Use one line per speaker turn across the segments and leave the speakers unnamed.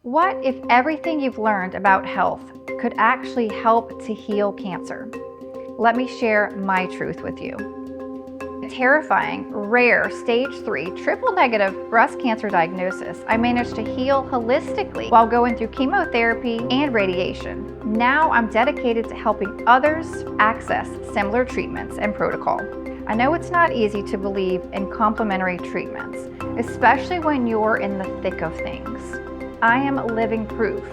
What if everything you've learned about health could actually help to heal cancer? Let me share my truth with you. A terrifying, rare, stage 3, triple negative breast cancer diagnosis I managed to heal holistically while going through chemotherapy and radiation. Now I'm dedicated to helping others access similar treatments and protocol. I know it's not easy to believe in complementary treatments, especially when you're in the thick of things. I am living proof,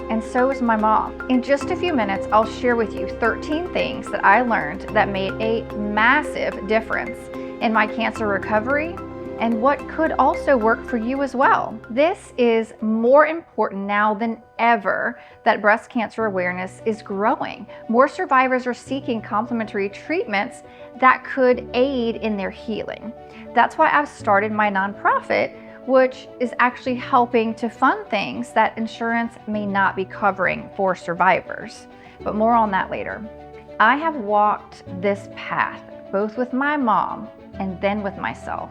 and so is my mom. In just a few minutes, I'll share with you 13 things that I learned that made a massive difference in my cancer recovery and what could also work for you as well. This is more important now than ever that breast cancer awareness is growing. More survivors are seeking complementary treatments that could aid in their healing. That's why I've started my nonprofit, which is actually helping to fund things that insurance may not be covering for survivors. But more on that later. I have walked this path, both with my mom and then with myself.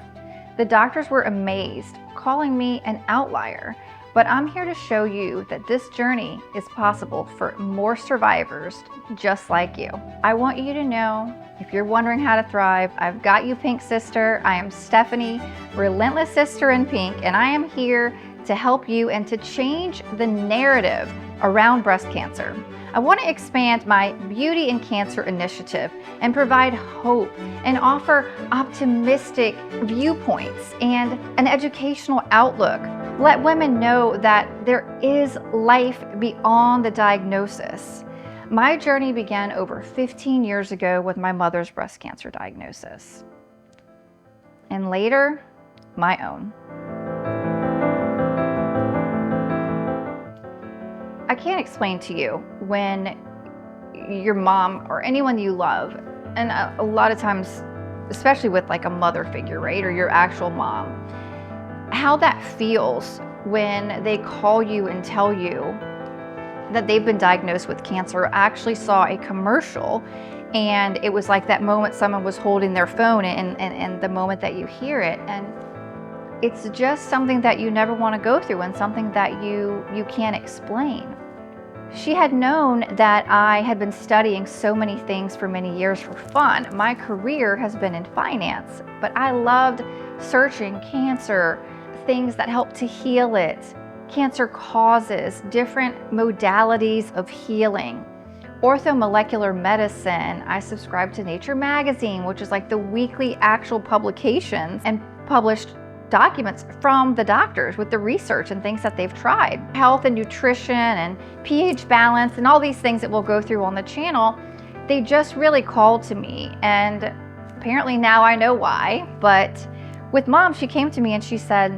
The doctors were amazed, calling me an outlier, but I'm here to show you that this journey is possible for more survivors just like you. I want you to know, if you're wondering how to thrive, I've got you, Pink Sister. I am Stephanie, Relentless Sister in Pink, and I am here to help you and to change the narrative around breast cancer. I want to expand my Beauty in Cancer initiative and provide hope and offer optimistic viewpoints and an educational outlook. Let women know that there is life beyond the diagnosis. My journey began over 15 years ago with my mother's breast cancer diagnosis, and later, my own. I can't explain to you when your mom or anyone you love, and a lot of times, especially with like a mother figure, right, or your actual mom, how that feels when they call you and tell you that they've been diagnosed with cancer. I actually saw a commercial, and it was like that moment someone was holding their phone and the moment that you hear it, and it's just something that you never want to go through and something that you can't explain. She had known that I had been studying so many things for many years for fun. My career has been in finance, but I loved searching cancer, things that help to heal it, cancer causes, different modalities of healing. Orthomolecular medicine. I subscribe to Nature magazine, which is like the weekly actual publications and published documents from the doctors with the research and things that they've tried. Health and nutrition and pH balance and all these things that we'll go through on the channel, they just really called to me, and apparently now I know why. But with mom, she came to me and she said,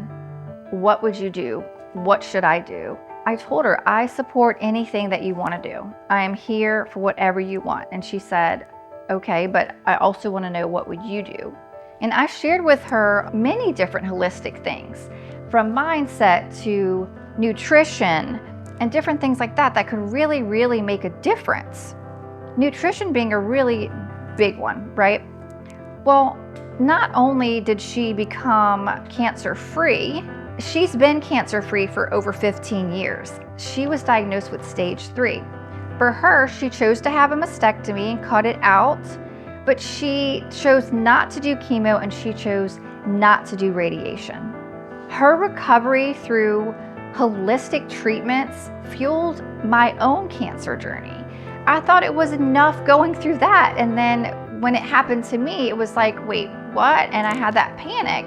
"What would you do? What should I do?" I told her, "I support anything that you want to do. I am here for whatever you want." And she said, "Okay, but I also want to know, what would you do?" And I shared with her many different holistic things, from mindset to nutrition and different things like that that could really, really make a difference. Nutrition being a really big one, right? Well, not only did she become cancer-free, she's been cancer-free for over 15 years. She was diagnosed with stage 3. For her, she chose to have a mastectomy and cut it out, but she chose not to do chemo and she chose not to do radiation. Her recovery through holistic treatments fueled my own cancer journey. I thought it was enough going through that, and then when it happened to me, it was like, wait, what? And I had that panic.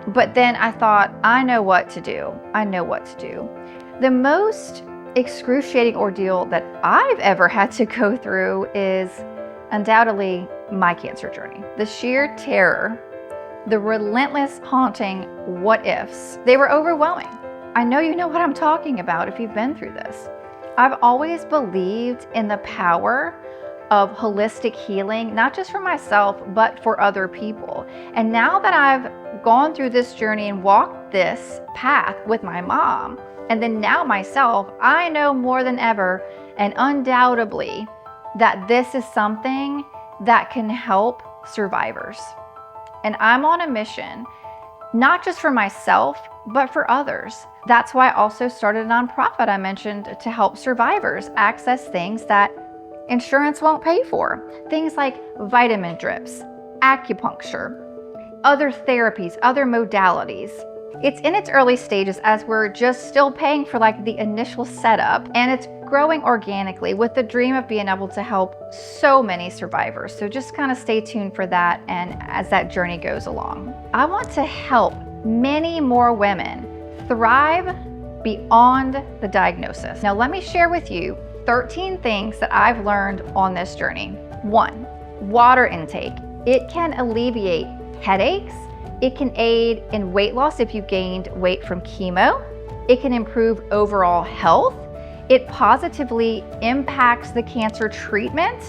But then I thought, I know what to do. I know what to do. The most excruciating ordeal that I've ever had to go through is undoubtedly my cancer journey. The sheer terror, the relentless haunting what ifs, they were overwhelming. I know you know what I'm talking about if you've been through this. I've always believed in the power of holistic healing, not just for myself, but for other people. And now that I've gone through this journey and walked this path with my mom, and then now myself, I know more than ever, and undoubtedly, that this is something that can help survivors. And I'm on a mission not just for myself, but for others. That's why I also started a nonprofit I mentioned to help survivors access things that insurance won't pay for. Things like vitamin drips, acupuncture, other therapies, other modalities. It's in its early stages as we're just still paying for like the initial setup, and it's growing organically with the dream of being able to help so many survivors. So just kind of stay tuned for that and as that journey goes along. I want to help many more women thrive beyond the diagnosis. Now let me share with you 13 things that I've learned on this journey. 1, water intake. It can alleviate headaches. It can aid in weight loss if you gained weight from chemo. It can improve overall health. It positively impacts the cancer treatment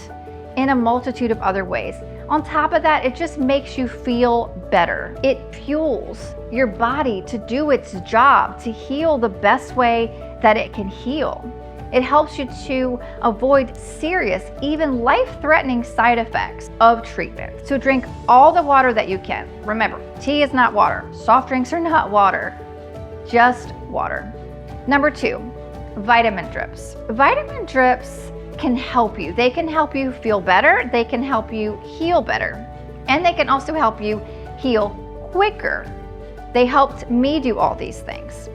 in a multitude of other ways. On top of that, it just makes you feel better. It fuels your body to do its job, to heal the best way that it can heal. It helps you to avoid serious, even life-threatening side effects of treatment. So drink all the water that you can. Remember, tea is not water. Soft drinks are not water, just water. Number 2, vitamin drips. Vitamin drips can help you. They can help you feel better. They can help you heal better. And they can also help you heal quicker. They helped me do all these things.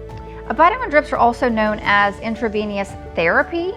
Vitamin drips are also known as intravenous therapy.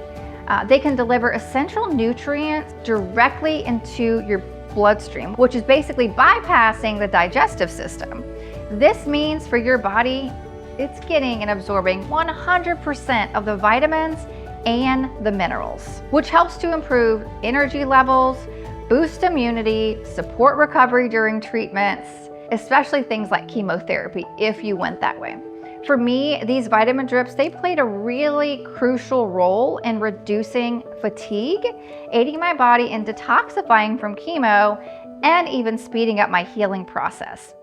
They can deliver essential nutrients directly into your bloodstream, which is basically bypassing the digestive system. This means for your body, it's getting and absorbing 100% of the vitamins and the minerals, which helps to improve energy levels, boost immunity, support recovery during treatments, especially things like chemotherapy if you went that way. For me, these vitamin drips, they played a really crucial role in reducing fatigue, aiding my body in detoxifying from chemo, and even speeding up my healing process.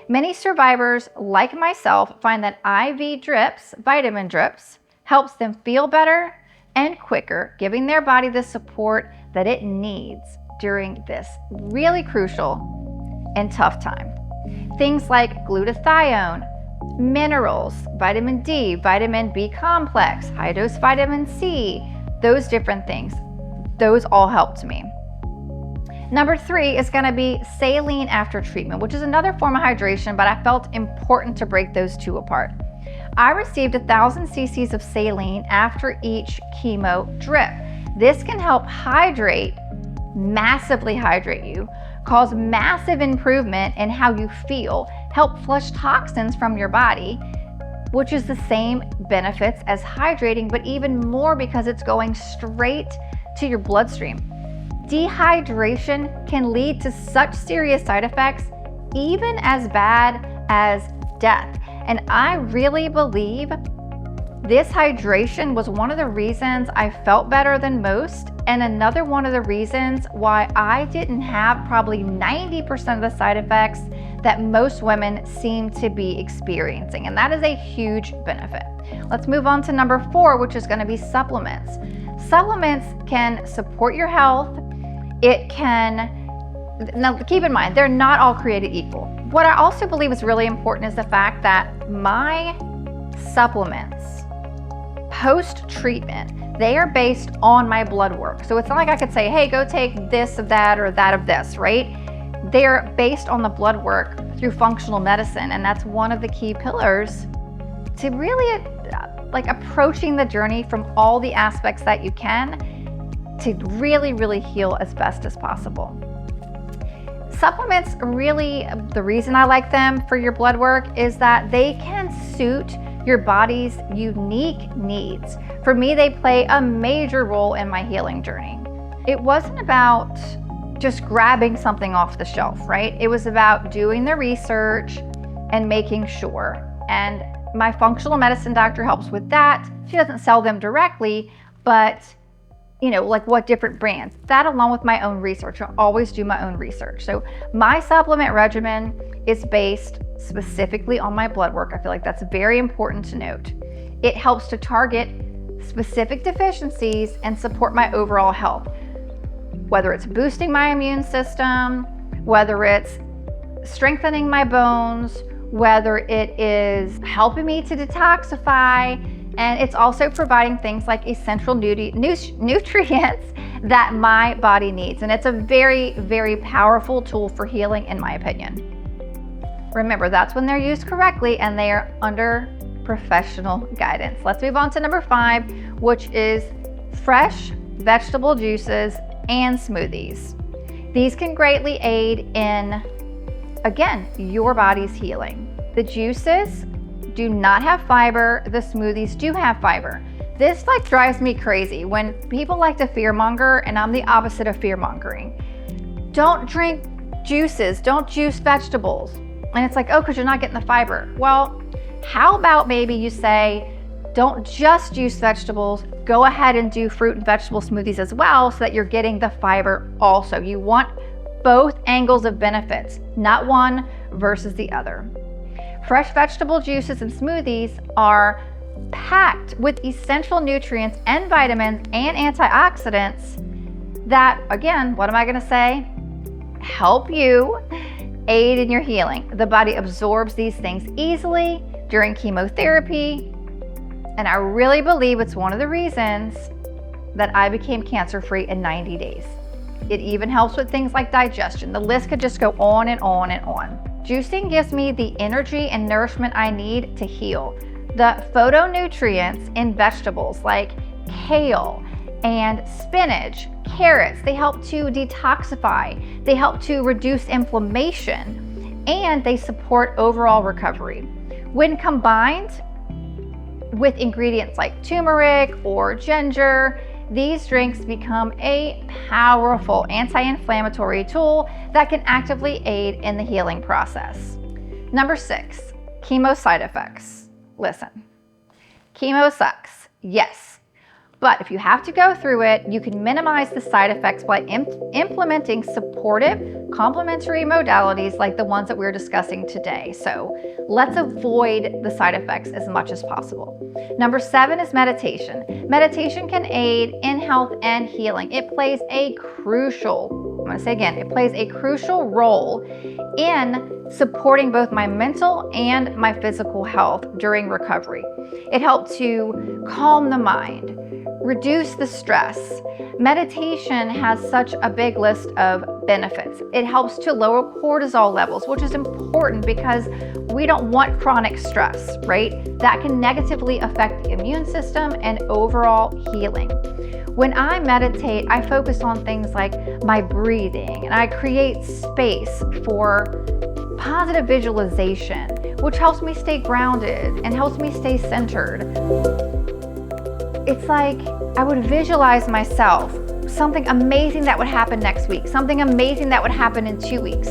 Many survivors, like myself, find that IV drips, vitamin drips, helps them feel better and quicker, giving their body the support that it needs during this really crucial and tough time. Things like glutathione, minerals, vitamin D, vitamin B complex, high dose vitamin C, those different things, those all helped me. Number 3 is going to be saline after treatment, which is another form of hydration, but I felt important to break those two apart. I received 1,000 cc's of saline after each chemo drip. This can help hydrate, massively hydrate you, cause massive improvement in how you feel, help flush toxins from your body, which is the same benefits as hydrating, but even more because it's going straight to your bloodstream. Dehydration can lead to such serious side effects, even as bad as death. And I really believe this hydration was one of the reasons I felt better than most, and another one of the reasons why I didn't have probably 90% of the side effects that most women seem to be experiencing, and that is a huge benefit. Let's move on to number 4, which is going to be supplements. Supplements can support your health. It can, now keep in mind, they're not all created equal. What I also believe is really important is the fact that my supplements post-treatment, they are based on my blood work. So it's not like I could say, hey, go take this of that or that of this, right? They're based on the blood work through functional medicine, and that's one of the key pillars to really like approaching the journey from all the aspects that you can to really, really heal as best as possible. Supplements, really, the reason I like them for your blood work is that they can suit your body's unique needs. For me, they play a major role in my healing journey. It wasn't about just grabbing something off the shelf, right? It was about doing the research and making sure. And my functional medicine doctor helps with that. She doesn't sell them directly, but you know, like what different brands. That along with my own research. I always do my own research. So my supplement regimen is based specifically on my blood work. I feel like that's very important to note. It helps to target specific deficiencies and support my overall health. Whether it's boosting my immune system, whether it's strengthening my bones, whether it is helping me to detoxify, and it's also providing things like essential nutrients that my body needs. And it's a very, very powerful tool for healing, in my opinion. Remember, that's when they're used correctly and they are under professional guidance. Let's move on to number 5, which is fresh vegetable juices and smoothies. These can greatly aid in, again, your body's healing. The juices do not have fiber. The smoothies do have fiber. This drives me crazy when people like to fearmonger, and I'm the opposite of fearmongering. Don't drink juices, don't juice vegetables. And it's like, oh, because you're not getting the fiber. Well, how about maybe you say, don't just juice vegetables, go ahead and do fruit and vegetable smoothies as well, so that you're getting the fiber also. You want both angles of benefits, not one versus the other. Fresh vegetable juices and smoothies are packed with essential nutrients and vitamins and antioxidants that, again, what am I going to say? Help you aid in your healing. The body absorbs these things easily during chemotherapy, and I really believe it's one of the reasons that I became cancer-free in 90 days. It even helps with things like digestion. The list could just go on and on and on. Juicing gives me the energy and nourishment I need to heal. The phytonutrients in vegetables like kale and spinach, carrots, they help to detoxify, they help to reduce inflammation, and they support overall recovery. When combined with ingredients like turmeric or ginger, these drinks become a powerful anti-inflammatory tool that can actively aid in the healing process. Number 6, chemo side effects. Listen, chemo sucks, yes, but if you have to go through it, you can minimize the side effects by implementing supportive, complementary modalities like the ones that we're discussing today. So let's avoid the side effects as much as possible. Number 7 is meditation. Meditation can aid in health and healing. It plays a crucial, I'm going to say again, it plays a crucial role in supporting both my mental and my physical health during recovery. It helped to calm the mind, reduce the stress. Meditation has such a big list of benefits. It helps to lower cortisol levels, which is important because we don't want chronic stress, right? That can negatively affect the immune system and overall healing. When I meditate, I focus on things like my breathing, and I create space for positive visualization, which helps me stay grounded and helps me stay centered. It's like I would visualize myself, something amazing that would happen next week, something amazing that would happen in 2 weeks,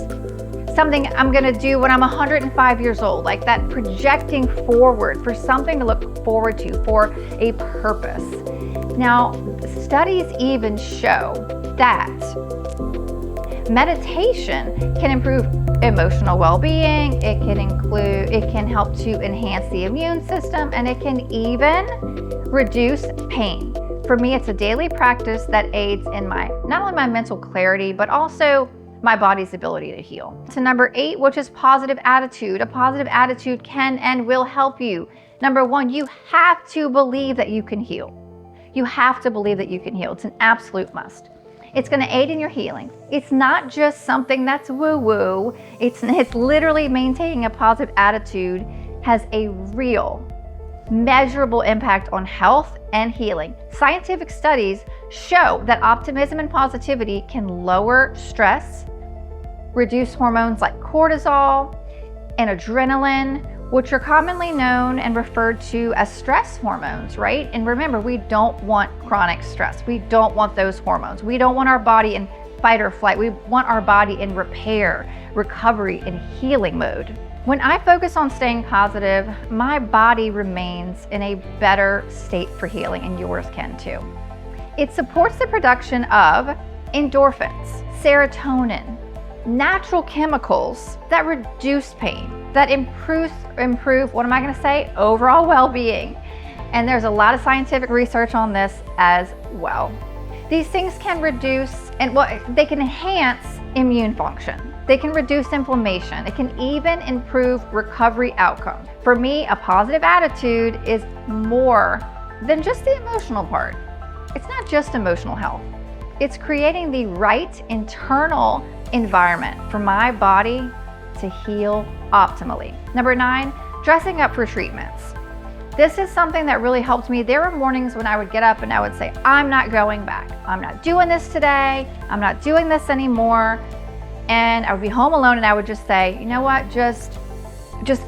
something I'm gonna do when I'm 105 years old, like that, projecting forward for something to look forward to, for a purpose. Now, studies even show that meditation can improve emotional well-being, it can help to enhance the immune system, and it can even reduce pain. For me, it's a daily practice that aids in not only my mental clarity, but also my body's ability to heal. To number 8, which is positive attitude. A positive attitude can and will help you. Number 1, you have to believe that you can heal. You have to believe that you can heal. It's an absolute must. It's going to aid in your healing. It's not just something that's woo-woo. It's literally maintaining a positive attitude has a real, measurable impact on health and healing. Scientific studies show that optimism and positivity can lower stress, reduce hormones like cortisol and adrenaline, which are commonly known and referred to as stress hormones, right? And remember, we don't want chronic stress. We don't want those hormones. We don't want our body in fight or flight. We want our body in repair, recovery, and healing mode. When I focus on staying positive, my body remains in a better state for healing, and yours can too. It supports the production of endorphins, serotonin, natural chemicals that reduce pain, that improve, what am I going to say? Overall well-being. And there's a lot of scientific research on this as well. These things can reduce they can enhance immune function. They can reduce inflammation. It can even improve recovery outcomes. For me, a positive attitude is more than just the emotional part. It's not just emotional health. It's creating the right internal environment for my body to heal optimally. Number 9, dressing up for treatments. This is something that really helped me. There were mornings when I would get up and I would say, I'm not going back. I'm not doing this today. I'm not doing this anymore. And I would be home alone and I would just say, you know what, just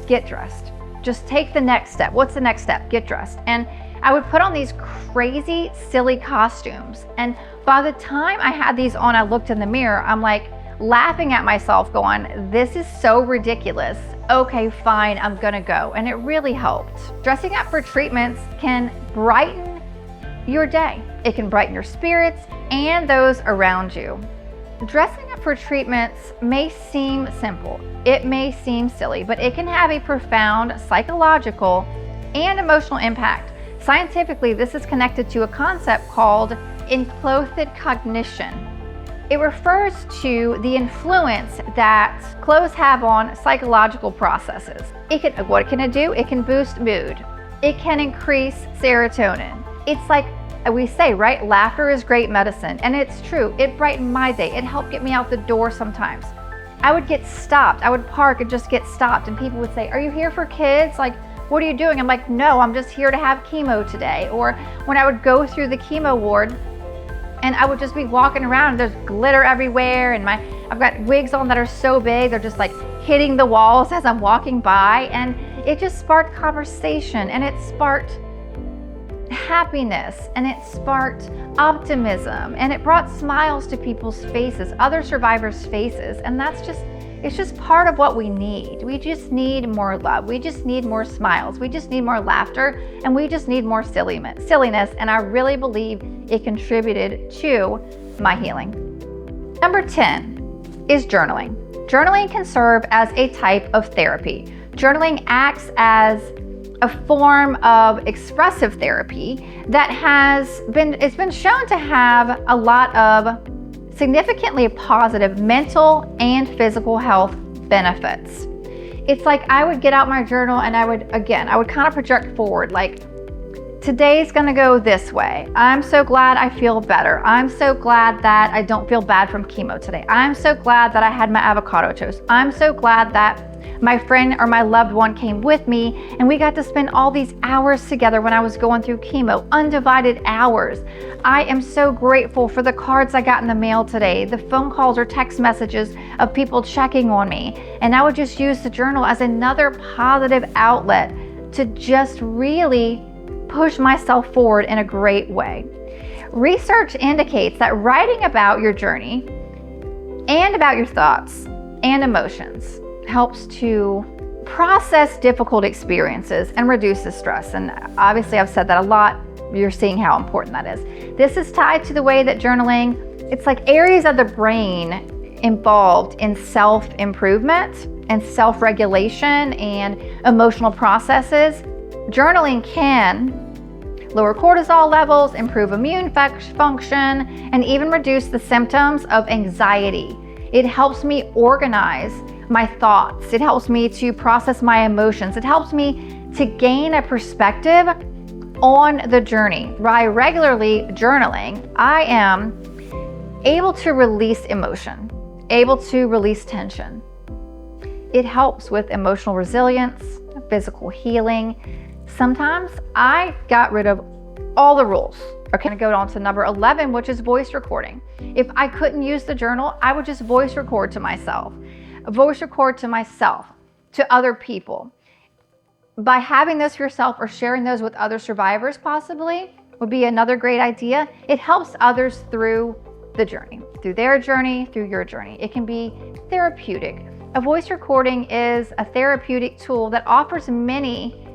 get dressed. Just take the next step. What's the next step? Get dressed. And I would put on these crazy, silly costumes. And by the time I had these on, I looked in the mirror, I'm like laughing at myself going, this is so ridiculous. Okay, fine, I'm gonna go. And it really helped. Dressing up for treatments can brighten your day. It can brighten your spirits and those around you. Dressing up for treatments may seem simple. It may seem silly, but it can have a profound psychological and emotional impact. Scientifically, this is connected to a concept called enclothed cognition. It refers to the influence that clothes have on psychological processes. What can it do? It can boost mood. It can increase serotonin. It's like we say, right? Laughter is great medicine. And it's true. It brightened my day. It helped get me out the door sometimes. I would get stopped. I would park and just get stopped. And people would say, are you here for kids? Like, what are you doing? I'm like, no, I'm just here to have chemo today. Or when I would go through the chemo ward and I would just be walking around and there's glitter everywhere. And I've got wigs on that are so big. They're just like hitting the walls as I'm walking by. And it just sparked conversation and it sparked happiness and it sparked optimism and it brought smiles to people's faces, other survivors' faces. And it's just part of what we need. We just need more love. We just need more smiles. We just need more laughter and we just need more silliness. And I really believe it contributed to my healing. Number 10 is journaling. Journaling can serve as a type of therapy. Journaling acts as a form of expressive therapy that it's been shown to have a lot of significantly positive mental and physical health benefits. It's like I would get out my journal and I would kind of project forward, like today's gonna go this way. I'm so glad I feel better. I'm so glad that I don't feel bad from chemo today. I'm so glad that I had my avocado toast. I'm so glad that my friend or my loved one came with me and we got to spend all these hours together when I was going through chemo, undivided hours. I am so grateful for the cards I got in the mail today, the phone calls or text messages of people checking on me. And I would just use the journal as another positive outlet to just really push myself forward in a great way. Research indicates that writing about your journey and about your thoughts and emotions helps to process difficult experiences and reduce the stress. And obviously I've said that a lot. You're seeing how important that is. This is tied to the way that journaling, it's like areas of the brain involved in self-improvement and self-regulation and emotional processes. Journaling can lower cortisol levels, improve immune function, and even reduce the symptoms of anxiety. It helps me organize my thoughts. It helps me to process my emotions. It helps me to gain a perspective on the journey. By regularly journaling, I am able to release emotion, able to release tension. It helps with emotional resilience, physical healing. Sometimes I got rid of all the rules. Okay, I'm gonna go on to number 11, which is voice recording. If I couldn't use the journal, I would just voice record to myself. Voice record to myself, to other people. By having those for yourself or sharing those with other survivors possibly would be another great idea. It helps others through the journey, through their journey, through your journey. It can be therapeutic. A voice recording is a therapeutic tool that offers many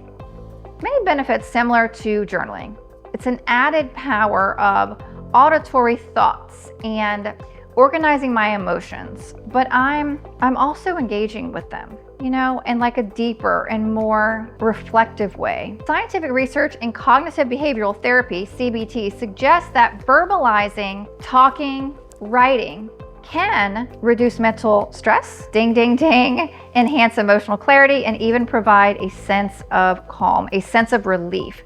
benefits similar to journaling. It's an added power of auditory thoughts and organizing my emotions, but I'm also engaging with them, in like a deeper and more reflective way. Scientific research in cognitive behavioral therapy, CBT, suggests that verbalizing, talking, writing can reduce mental stress, ding, ding, ding, enhance emotional clarity, and even provide a sense of calm, a sense of relief.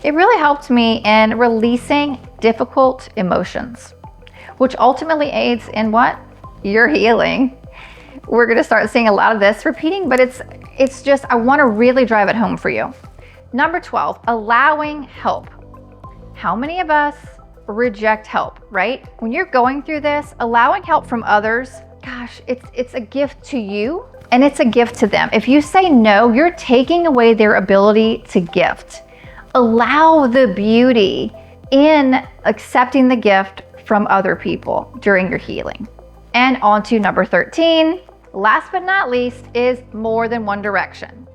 It really helped me in releasing difficult emotions, which ultimately aids in what? Your healing. We're gonna start seeing a lot of this repeating, but it's just, I wanna really drive it home for you. Number 12, allowing help. How many of us reject help, right? When you're going through this, allowing help from others, gosh, it's a gift to you and it's a gift to them. If you say no, you're taking away their ability to gift. Allow the beauty in accepting the gift from other people during your healing. And on to number 13, last but not least, is more than one direction.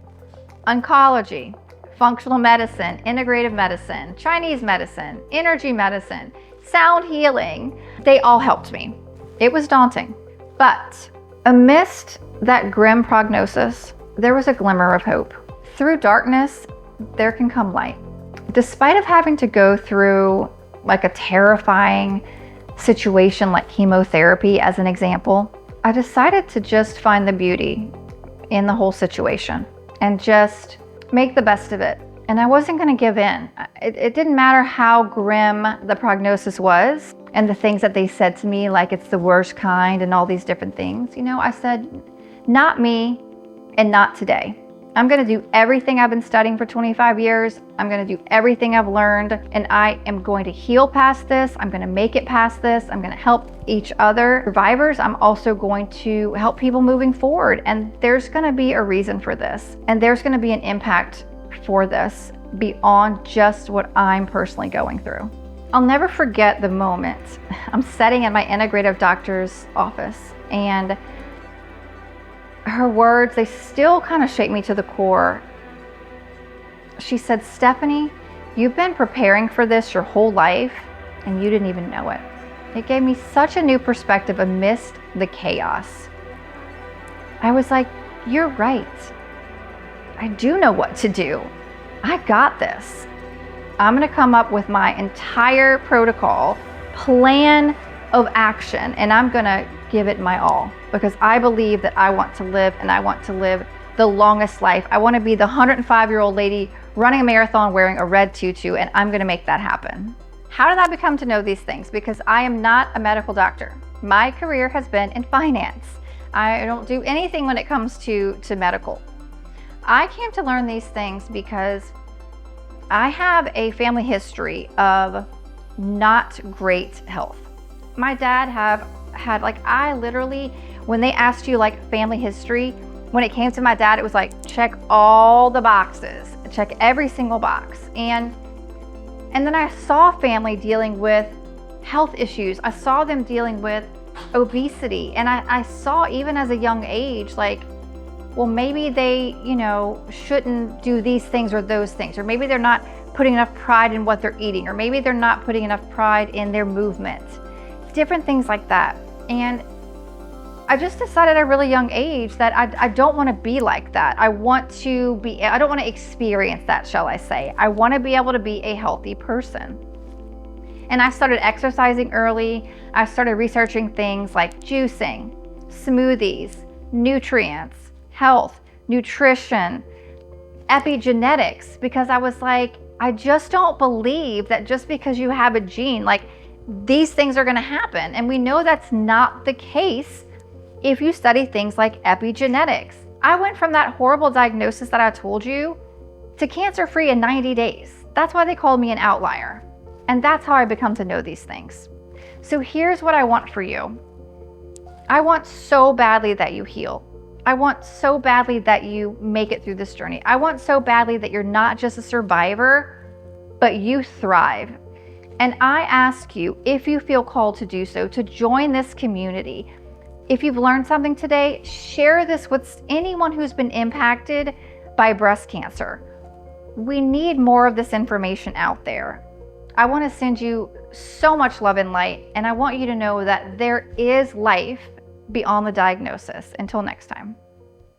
Oncology, functional medicine, integrative medicine, Chinese medicine, energy medicine, sound healing, they all helped me. It was daunting, but amidst that grim prognosis, there was a glimmer of hope. Through darkness, there can come light. Despite of having to go through like a terrifying situation like chemotherapy as an example, I decided to just find the beauty in the whole situation and just make the best of it. And I wasn't gonna give in. It didn't matter how grim the prognosis was and the things that they said to me, like it's the worst kind and all these different things. You know, I said, not me and not today. I'm gonna do everything I've been studying for 25 years. I'm gonna do everything I've learned, and I am going to heal past this. I'm gonna make it past this. I'm gonna help each other. Survivors, I'm also going to help people moving forward. And there's gonna be a reason for this. And there's gonna be an impact for this beyond just what I'm personally going through. I'll never forget the moment I'm sitting in my integrative doctor's office, and her words, they still kind of shake me to the core. She said, Stephanie, you've been preparing for this your whole life and you didn't even know it. It gave me such a new perspective amidst the chaos. I was like, you're right. I do know what to do. I got this. I'm gonna come up with my entire protocol, plan of action, and I'm gonna give it my all, because I believe that I want to live, and I want to live the longest life. I want to be the 105-year-old lady running a marathon wearing a red tutu, and I'm going to make that happen. How did I become to know these things? Because I am not a medical doctor. My career has been in finance. I don't do anything when it comes to medical. I came to learn these things because I have a family history of not great health. My dad had like, I literally, when they asked you like family history, when it came to my dad, it was like, check all the boxes, check every single box. And then I saw family dealing with health issues. I saw them dealing with obesity. And I saw, even as a young age, like, well, maybe they, you know, shouldn't do these things or those things, or maybe they're not putting enough pride in what they're eating, or maybe they're not putting enough pride in their movement, different things like that. And I just decided at a really young age that I don't want to be like that. I don't want to experience that, shall I say. I want to be able to be a healthy person. And I started exercising early. I started researching things like juicing, smoothies, nutrients, health, nutrition, epigenetics, because I was like, I just don't believe that just because you have a gene, like, these things are going to happen. And we know that's not the case if you study things like epigenetics. I went from that horrible diagnosis that I told you to cancer-free in 90 days. That's why they called me an outlier. And that's how I become to know these things. So here's what I want for you. I want so badly that you heal. I want so badly that you make it through this journey. I want so badly that you're not just a survivor, but you thrive. And I ask you, if you feel called to do so, to join this community. If you've learned something today, share this with anyone who's been impacted by breast cancer. We need more of this information out there. I want to send you so much love and light, and I want you to know that there is life beyond the diagnosis. Until next time.